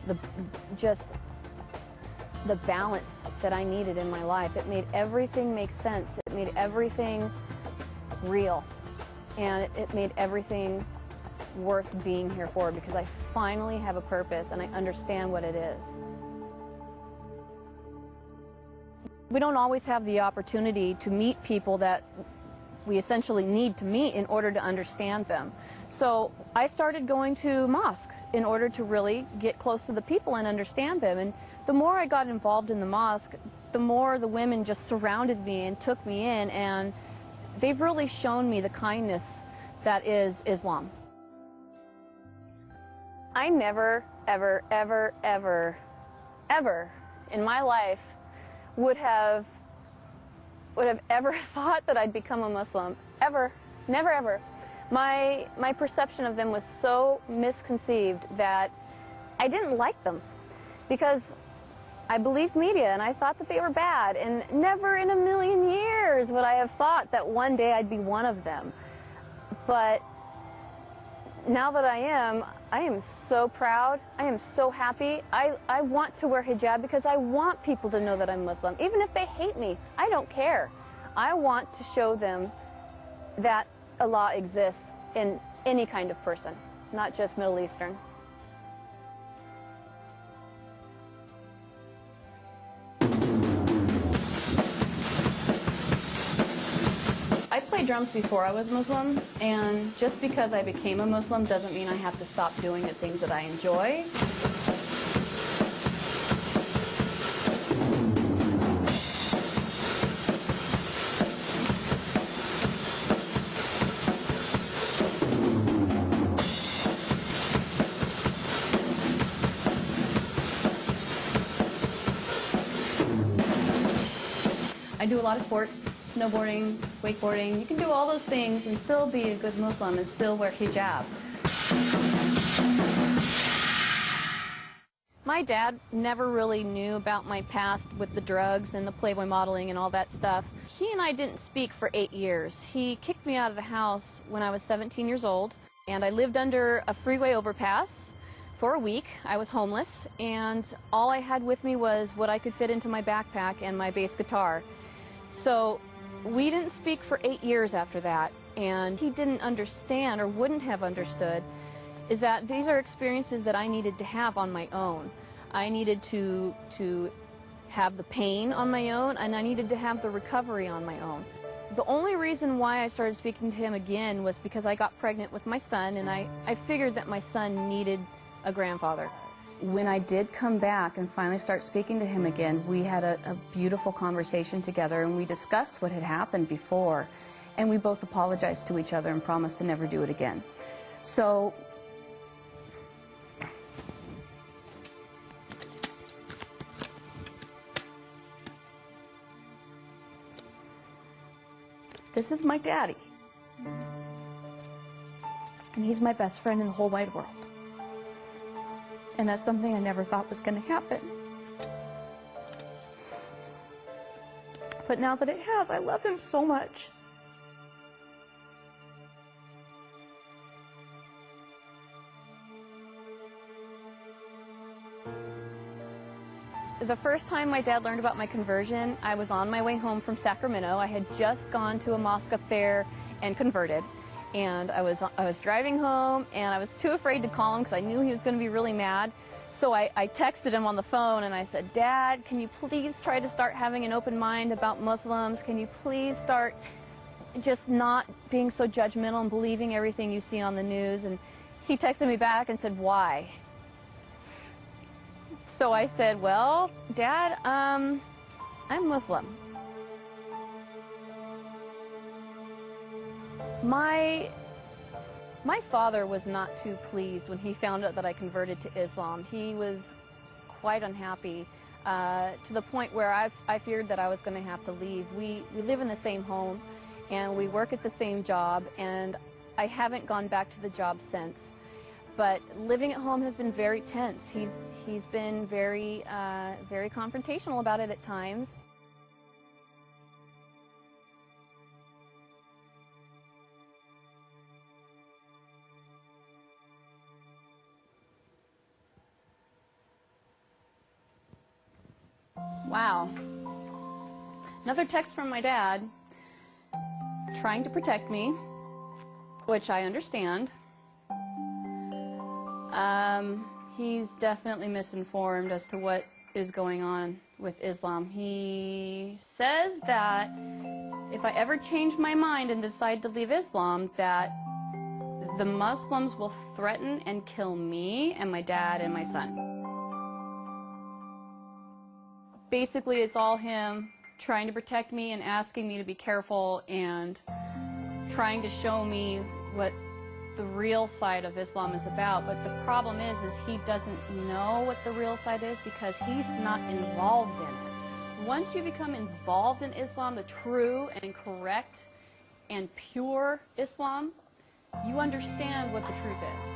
the just the balance that I needed in my life. It made everything make sense. It made everything real. And it made everything worth being here for, because I finally have a purpose and I understand what it is. We don't always have the opportunity to meet people that we essentially need to meet in order to understand them. So I started going to mosque in order to really get close to the people and understand them. And the more I got involved in the mosque, the more the women just surrounded me and took me in, and they've really shown me the kindness that is Islam. I never, ever, ever, ever, ever in my life would have ever thought that I'd become a Muslim. Ever. Never, ever. My perception of them was so misconceived that I didn't like them, because I believed media and I thought that they were bad, and never in a million years would I have thought that one day I'd be one of them. But now that I am so proud. I am so happy. I want to wear hijab because I want people to know that I'm Muslim. Even if they hate me, I don't care. I want to show them that Allah exists in any kind of person, not just Middle Eastern. I played drums before I was Muslim, and just because I became a Muslim doesn't mean I have to stop doing the things that I enjoy. I do a lot of sports. Snowboarding, wakeboarding. You can do all those things and still be a good Muslim and still wear hijab. My dad never really knew about my past with the drugs and the Playboy modeling and all that stuff. He and I didn't speak for 8 years. He kicked me out of the house when I was 17 years old, and I lived under a freeway overpass for a week. I was homeless, and all I had with me was what I could fit into my backpack and my bass guitar. So we didn't speak for 8 years after that, and he didn't understand, or wouldn't have understood, is that these are experiences that I needed to have on my own. I needed to have the pain on my own, and I needed to have the recovery on my own. The only reason why I started speaking to him again was because I got pregnant with my son, and I figured that my son needed a grandfather. When I did come back and finally start speaking to him again, we had a beautiful conversation together, and we discussed what had happened before, and we both apologized to each other and promised to never do it again. So this is my daddy, and he's my best friend in the whole wide world. And that's something I never thought was going to happen. But now that it has, I love him so much. The first time my dad learned about my conversion, I was on my way home from Sacramento. I had just gone to a mosque up there and converted. And I was driving home, and I was too afraid to call him because I knew he was going to be really mad. So I texted him on the phone, and I said, "Dad, can you please try to start having an open mind about Muslims? Can you please start just not being so judgmental and believing everything you see on the news?" And he texted me back and said, "Why?" So I said, "Well, Dad, I'm Muslim." My father was not too pleased when he found out that I converted to Islam. He was quite unhappy to the point where I feared that I was going to have to leave. We live in the same home, and we work at the same job, and I haven't gone back to the job since. But living at home has been very tense. He's been very confrontational about it at times. Wow. Another text from my dad trying to protect me, which I understand. He's definitely misinformed as to what is going on with Islam. He says that if I ever change my mind and decide to leave Islam, that the Muslims will threaten and kill me and my dad and my son. Basically, it's all him trying to protect me and asking me to be careful and trying to show me what the real side of Islam is about. But the problem is he doesn't know what the real side is because he's not involved in it. Once you become involved in Islam, the true and correct and pure Islam, you understand what the truth is.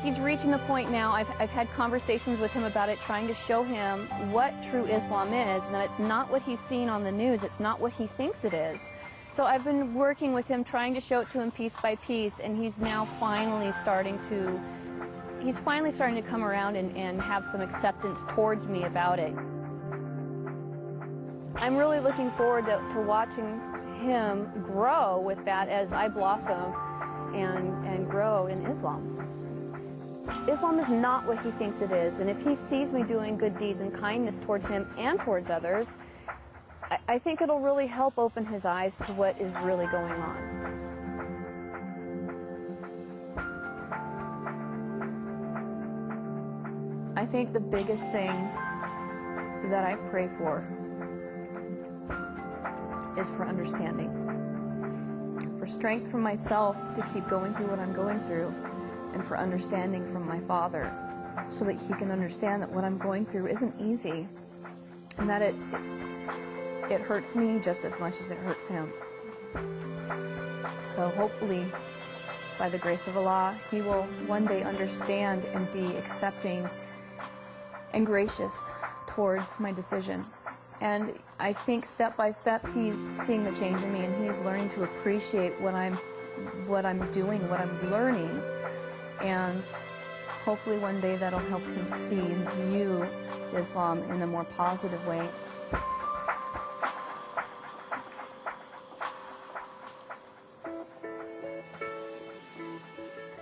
He's reaching the point now, I've had conversations with him about it, trying to show him what true Islam is, and that it's not what he's seen on the news, it's not what he thinks it is. So I've been working with him, trying to show it to him piece by piece, and he's now finally starting to come around and have some acceptance towards me about it. I'm really looking forward to watching him grow with that as I blossom and grow in Islam. Islam is not what he thinks it is, and if he sees me doing good deeds and kindness towards him and towards others, I think it'll really help open his eyes to what is really going on. I think the biggest thing that I pray for is for understanding, for strength from myself to keep going through what I'm going through, and for understanding from my Father so that he can understand that what I'm going through isn't easy and that it hurts me just as much as it hurts him. So hopefully, by the grace of Allah, he will one day understand and be accepting and gracious towards my decision. And I think step by step he's seeing the change in me, and he's learning to appreciate what I'm doing, what I'm learning, and hopefully one day that'll help him see and view Islam in a more positive way.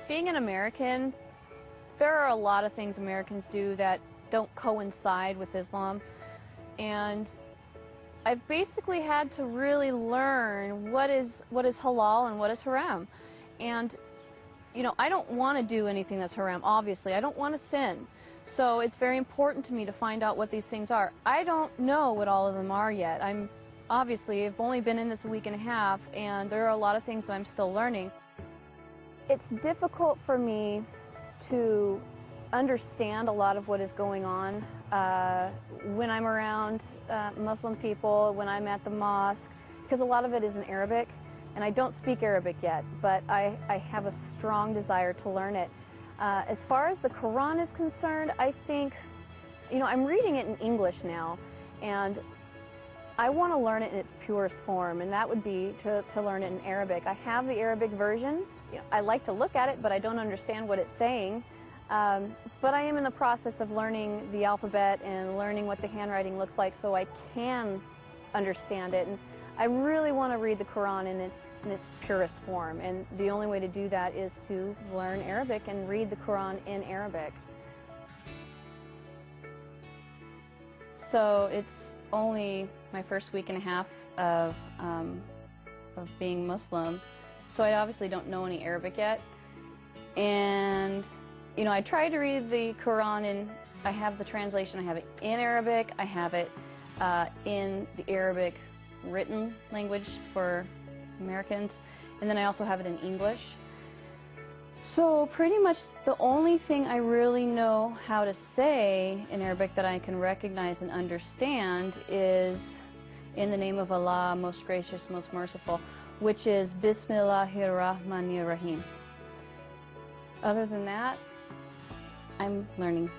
Being an American, there are a lot of things Americans do that don't coincide with Islam, and I've basically had to really learn what is halal and what is haram. And you know, I don't want to do anything that's haram, obviously. I don't want to sin. So it's very important to me to find out what these things are. I don't know what all of them are yet. I've only been in this a week and a half, and there are a lot of things that I'm still learning. It's difficult for me to understand a lot of what is going on when I'm around Muslim people, when I'm at the mosque, because a lot of it is in Arabic. And I don't speak Arabic yet, but I have a strong desire to learn it. As far as the Quran is concerned, I think, you know, I'm reading it in English now, and I want to learn it in its purest form, and that would be to learn it in Arabic. I have the Arabic version. You know, I like to look at it, but I don't understand what it's saying. But I am in the process of learning the alphabet and learning what the handwriting looks like so I can understand it. And I really want to read the Quran in its purest form, and the only way to do that is to learn Arabic and read the Quran in Arabic. So it's only my first week and a half of being Muslim, so I obviously don't know any Arabic yet. And you know, I try to read the Quran, and I have the translation. I have it in Arabic. I have it in the Arabic written language for Americans, and then I also have it in English. So pretty much the only thing I really know how to say in Arabic that I can recognize and understand is in the name of Allah, most gracious, most merciful, which is Bismillahir Rahmanir Rahim. Other than that, I'm learning.